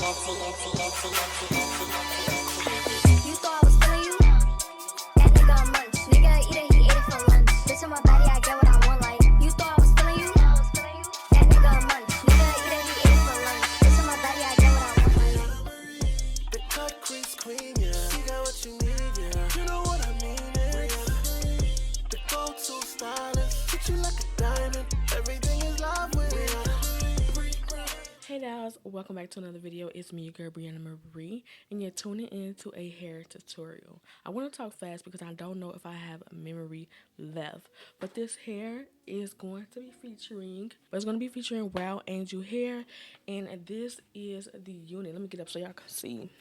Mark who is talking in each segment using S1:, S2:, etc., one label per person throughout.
S1: You thought I was feeling you? That nigga a munch. Nigga eat it, he ate it for lunch. Bitch on my body, I get what I want. Like you thought I was feeling you? That nigga a munch. Nigga eat it, he ate it for lunch. Bitch on my body, I get what I want. Like
S2: the cut crease queen, yeah. You got what you need, yeah. You know what I mean, yeah. The go-to stylist, treat you like a diamond. Everything is love with it.
S3: Hey guys, welcome back to another video. It's me, your girl Brianamccalip, and you're tuning in to a hair tutorial. I want to talk fast because I don't know if I have memory left, but this hair is going to be featuring, Wowangel hair, and this is the unit. Let me get up so y'all can see.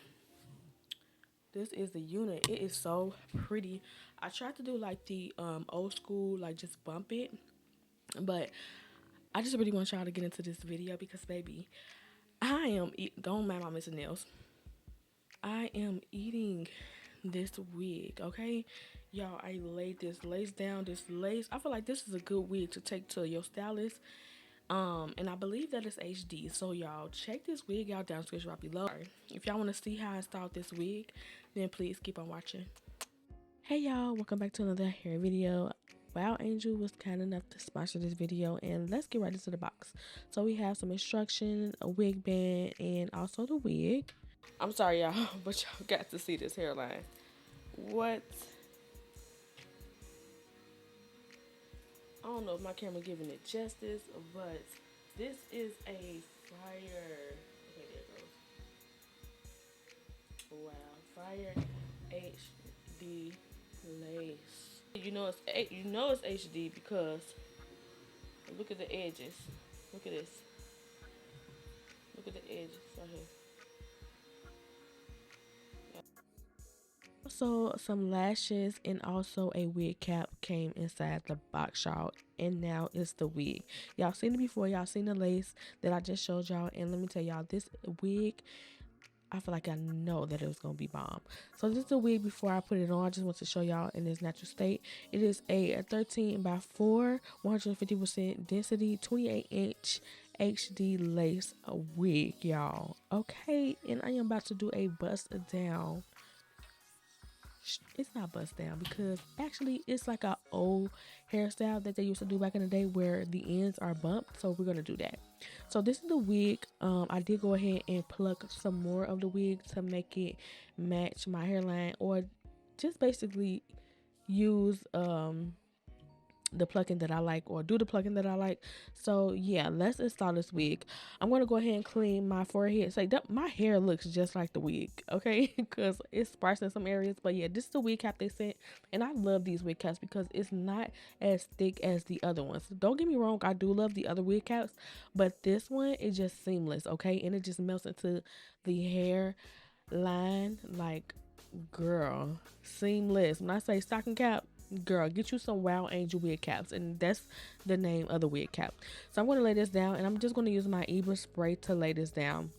S3: This is the unit. It is so pretty. I tried to do like the old school, like just bump it, but I just really want y'all to get into this video because, baby, don't mind my missing nails. I am eating this wig, okay? Y'all, I laid this lace down, I feel like this is a good wig to take to your stylist. And I believe that it's HD. So, y'all, check this wig out down description right below. If y'all want to see how I styled this wig, then please keep on watching. Hey, y'all, welcome back to another hair video. Wowangel was kind enough to sponsor this video, and let's get right into the box. So we have some instructions, a wig band, and also the wig. I'm sorry, y'all, but y'all got to see this hairline. What? I don't know if my camera giving it justice, but this is a fire. Okay, there it goes. Wow, fire HD lace. You know it's HD because look at the edges. Look at this. Look at the edges right here. Yeah. Also, some lashes and also a wig cap came inside the box, y'all. And now it's the wig. Y'all seen it before. Y'all seen the lace that I just showed y'all. And let me tell y'all, this wig, I feel like I know that it was going to be bomb. So this is the wig before I put it on. I just want to show y'all in its natural state. It is a 13 by 4, 150% density, 28-inch HD lace wig, y'all. Okay, and I am about to do a bust down. It's not bust down because actually it's like an old hairstyle that they used to do back in the day where the ends are bumped. So we're going to do that. So this is the wig. I did go ahead and pluck some more of the wig to make it match my hairline, or just basically use the plucking that I like, or do the plucking that I like. So yeah, let's install this wig. I'm going to go ahead and clean my forehead. So my hair looks just like the wig, okay? Because it's sparse in some areas. But yeah, this is the wig cap they sent, and I love these wig caps because it's not as thick as the other ones. Don't get me wrong, I do love the other wig caps, but this one is just seamless, okay? And it just melts into the hair line like, girl, seamless. When I say stocking cap, girl, get you some Wowangel wig caps, and that's the name of the wig cap. So I'm going to lay this down, and I'm just going to use my Ebra spray to lay this down.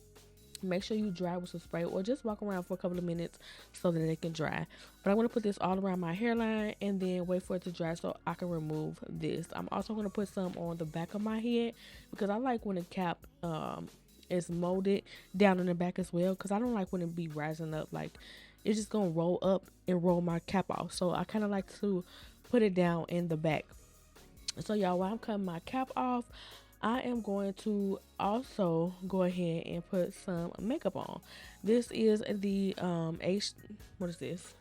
S3: Make sure you dry with some spray, or just walk around for a couple of minutes so that it can dry. But I'm going to put this all around my hairline and then wait for it to dry so I can remove this. I'm also going to put some on the back of my head because I like when the cap is molded down in the back as well, because I don't like when it be rising up. Like, it's just gonna roll up and roll my cap off. So I kind of like to put it down in the back. So y'all, while I'm cutting my cap off, I am going to also go ahead and put some makeup on. This is the what is this?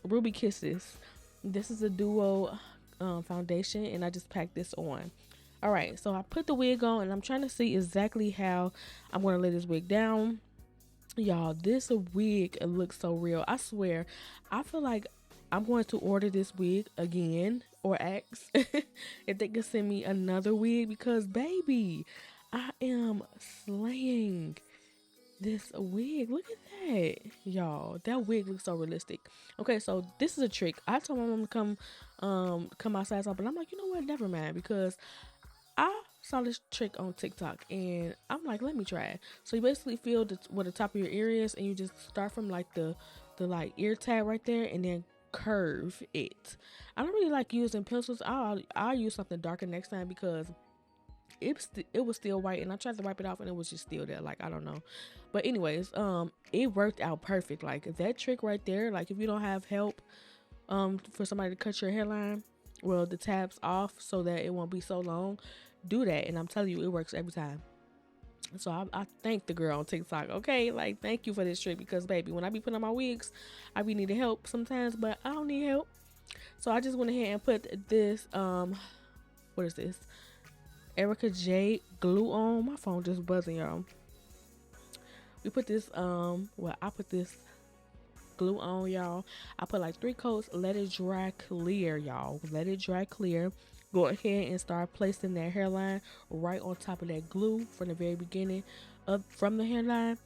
S3: Ruby Kisses. This is a duo foundation, and I just packed this on. All right, so I put the wig on, and I'm trying to see exactly how I'm going to lay this wig down. Y'all, this wig looks so real. I swear, I feel like I'm going to order this wig again, or ask if they can send me another wig, because baby, I am slaying this wig. Look at that, y'all. That wig looks so realistic. Okay, so this is a trick. I told my mom to come outside, but I'm like, you know what, never mind, because I saw this trick on TikTok, and I'm like, let me try it. So you basically feel where the top of your ear is, and you just start from like the like ear tab right there, and then curve it. I don't really like using pencils. I'll use something darker next time, because it was still white, and I tried to wipe it off and it was just still there. Like, I don't know. But anyways, it worked out perfect. Like, that trick right there, like if you don't have help for somebody to cut your hairline, well, the tabs off so that it won't be so long, do that, and I'm telling you, it works every time. So I thank the girl on TikTok. Okay, like, thank you for this trick, because baby, when I be putting on my wigs, I be needing help sometimes, but I don't need help. So I just went ahead and put this what is this, Erica J glue on. My phone just buzzing, y'all. We put this well, I put this glue on, y'all. I put like 3 coats, let it dry clear, y'all. Let it dry clear. Go ahead and start placing that hairline right on top of that glue from the very beginning up from the hairline,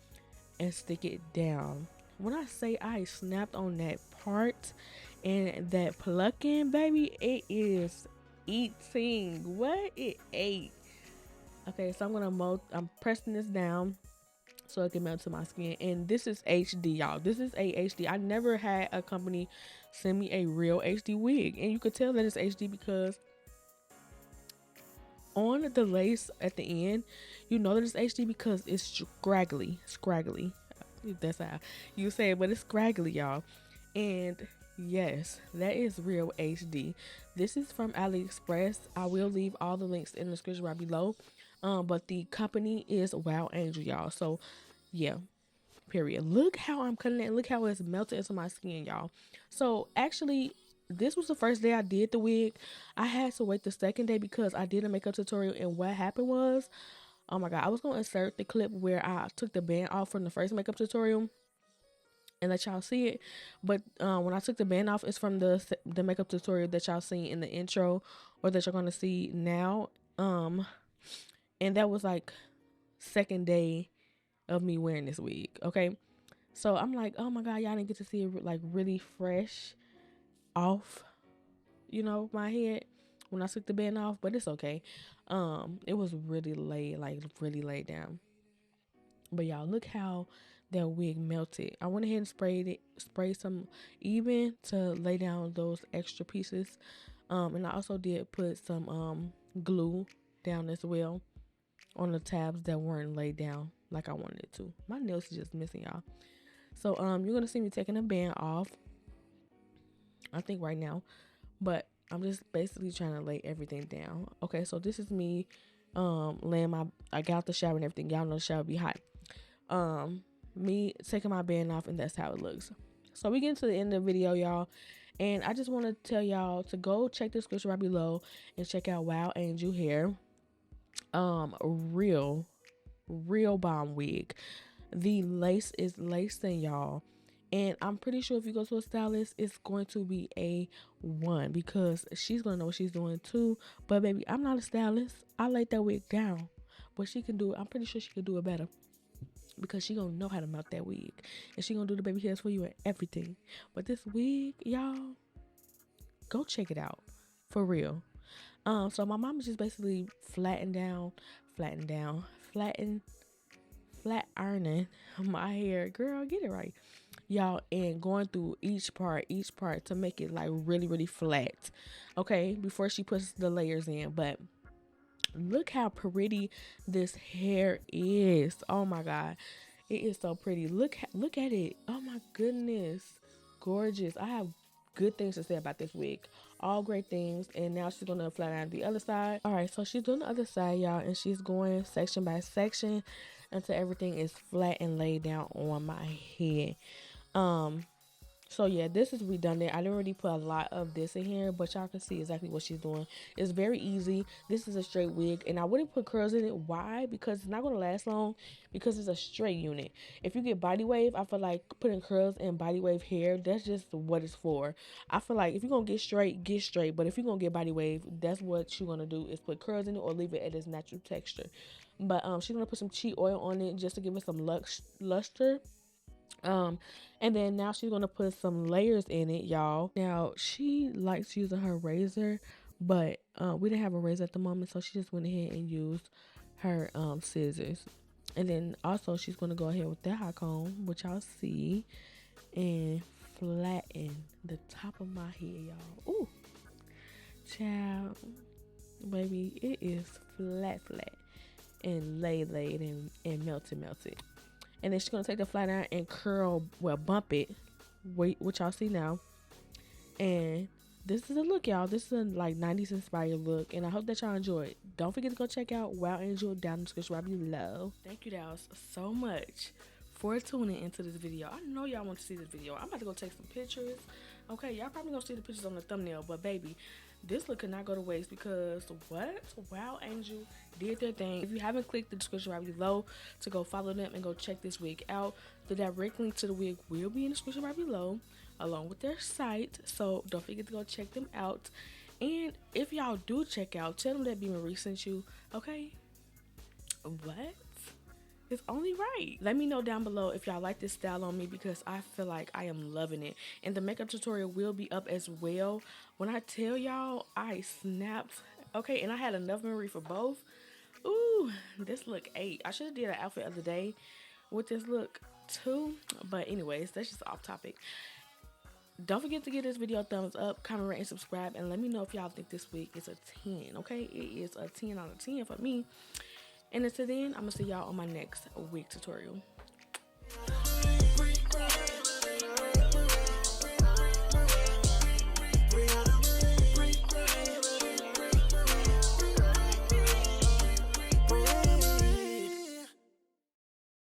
S3: and stick it down. When I say I snapped on that part and that plucking, baby, it is eating. What? It ate. Okay, so I'm pressing this down so it can melt to my skin. And this is HD, y'all. This is a HD. I never had a company send me a real HD wig, and you could tell that it's HD because on the lace at the end, you know that it's HD because it's scraggly. That's how you say it, but it's scraggly, y'all. And yes, that is real HD. This is from AliExpress. I will leave all the links in the description right below. But the company is Wowangel, y'all. So yeah, period. Look how I'm cutting it. Look how it's melted into my skin, y'all. So actually, this was the first day I did the wig. I had to wait the second day because I did a makeup tutorial, and what happened was, oh my god, I was gonna insert the clip where I took the band off from the first makeup tutorial and let y'all see it, but when I took the band off, it's from the makeup tutorial that y'all seen in the intro, or that you're gonna see now. And that was like second day of me wearing this wig. Okay, so I'm like, oh my god, y'all didn't get to see it like really fresh off, you know, my head when I took the band off, but it's okay. It was really laid down. But y'all, look how that wig melted. I went ahead and sprayed some even to lay down those extra pieces. And I also did put some glue down as well on the tabs that weren't laid down like I wanted it to. My nails is just missing, y'all. So you're gonna see me taking a band off, I think right now, but I'm just basically trying to lay everything down. Okay, so this is me I got out the shower and everything. Y'all know the shower be hot. Me taking my band off, and that's how it looks. So we get to the end of the video, y'all, and I just want to tell y'all to go check the description right below and check out Wowangel hair. Real bomb wig. The lace is lacing, y'all, and I'm pretty sure if you go to a stylist, it's going to be a 1, because she's gonna know what she's doing too. But baby, I'm not a stylist. I laid that wig down, but she can do it. I'm pretty sure she can do it better, because she gonna know how to melt that wig, and she gonna do the baby hairs for you and everything. But this wig, y'all, go check it out for real. So my mom is just basically flat ironing my hair. Girl, get it right, y'all, and going through each part to make it like really flat, okay, before she puts the layers in. But look how pretty this hair is. Oh my god, it is so pretty. Look at it. Oh my goodness, gorgeous. I have good things to say about this wig, all great things. And now she's gonna flat iron the other side. All right, so she's doing the other side, y'all, and she's going section by section until everything is flat and laid down on my head. So yeah, this is redundant. I didn't really put a lot of this in here, but y'all can see exactly what she's doing. It's very easy. This is a straight wig, and I wouldn't put curls in it. Why? Because it's not going to last long, because it's a straight unit. If you get body wave, I feel like putting curls in body wave hair, that's just what it's for. I feel like if you're going to get straight. But if you're going to get body wave, that's what you're going to do, is put curls in it or leave it at its natural texture. But she's going to put some cheat oil on it just to give it some luster. And then now she's gonna put some layers in it, y'all. Now she likes using her razor, but we didn't have a razor at the moment, so she just went ahead and used her scissors. And then also she's gonna go ahead with that hot comb, which y'all see, and flatten the top of my head, y'all. Ooh, child, Baby, it is flat and laid and melted. And then she's gonna take the flat iron and curl, well, bump it. Wait, what y'all see now. And this is a look, y'all. This is a like 90s inspired look, and I hope that y'all enjoy it. Don't forget to go check out Wowangel down in the description right below. Thank you guys so much for tuning into this video. I know y'all want to see this video. I'm about to go take some pictures. Okay, y'all probably gonna see the pictures on the thumbnail, but baby, this look could not go to waste because what? Wowangel did their thing. If you haven't clicked the description right below to go follow them and go check this wig out, the direct link to the wig will be in the description right below, along with their site. So don't forget to go check them out. And if y'all do check out, tell them that B. Marie sent you. Okay? What? It's only right. Let me know down below if y'all like this style on me, because I feel like I am loving it. And the makeup tutorial will be up as well. When I tell y'all, I snapped. Okay, and I had enough memory for both. Ooh, this look 8. I should have did an outfit the other day with this look too. But anyways, that's just off topic. Don't forget to give this video a thumbs up, comment, rate, and subscribe. And let me know if y'all think this wig is a 10. Okay, it is a 10 out of 10 for me. And until then, I'm going to see y'all on my next wig tutorial.